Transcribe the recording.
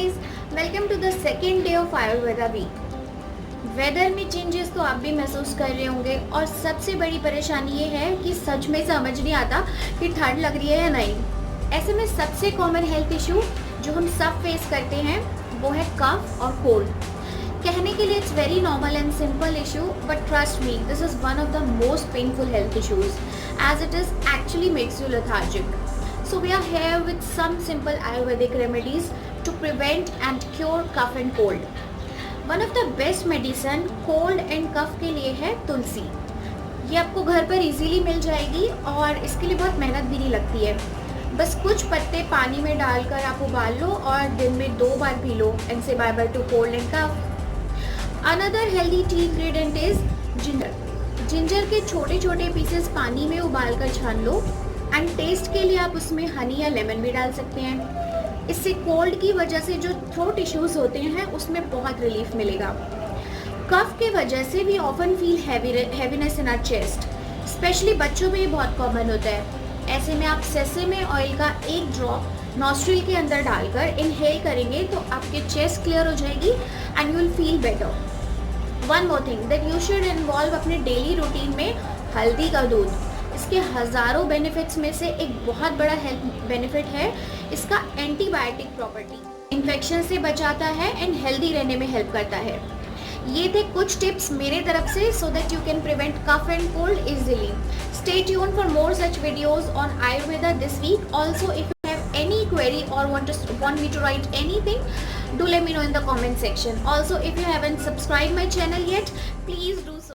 guys, welcome to the second day of Ayurveda week. Weather में changes तो आप भी महसूस कर रहे होंगे और सबसे बड़ी परेशानी ये है कि सच में समझ नहीं आता कि ठंड लग रही है या नहीं। ऐसे में सबसे कॉमन हेल्थ इशू जो हम सब फेस करते हैं वो है कफ और कोल्ड। कहने के लिए it's very normal and simple issue, but trust me this is one of the most painful health issues as it is actually makes you lethargic. So we are here with some simple Ayurvedic remedies to prevent and cure cough and cold. One of the best medicine cold and cough के लिए है तुलसी। ये आपको घर पर easily मिल जाएगी और इसके लिए बहुत मेहनत भी नहीं लगती है। बस कुछ पत्ते पानी में डालकर आप उबाल लो और दिन में 2 बार पी लो and say bye bye to cold and cough. Another healthy tea ingredient is ginger. Ginger के छोटे छोटे पीसेस पानी में उबाल कर छान लो एंड टेस्ट के लिए आप उसमें हनी या लेमन भी डाल सकते हैं। इससे कोल्ड की वजह से जो थ्रोट इश्यूज होते हैं उसमें बहुत रिलीफ मिलेगा। कफ के वजह से भी often feel heaviness in our chest, specially बच्चों में ये बहुत कॉमन होता है। ऐसे में आप सेसेमे ऑयल का एक ड्रॉप नॉस्ट्रिल के अंदर डालकर इनहेल करेंगे तो आपके चेस्ट क्लियर हो जाएगी and you will feel better. One more thing that you should involve अपने डेली रूटीन में हल्दी का दूध। इसके हज़ारों बेनिफिट्स में से एक बहुत बड़ा हेल्थ बेनिफिट है इसका एंटीबायोटिक प्रॉपर्टी। इन्फेक्शन से बचाता है एंड हेल्दी रहने में हेल्प करता है। ये थे कुछ टिप्स मेरे तरफ से so that you can prevent cough and cold easily. Stay tuned for more such videos on Ayurveda this week. Also if you have any query or want me to write anything, do let me know in the comment section. Also, if you haven't subscribed my channel yet, please do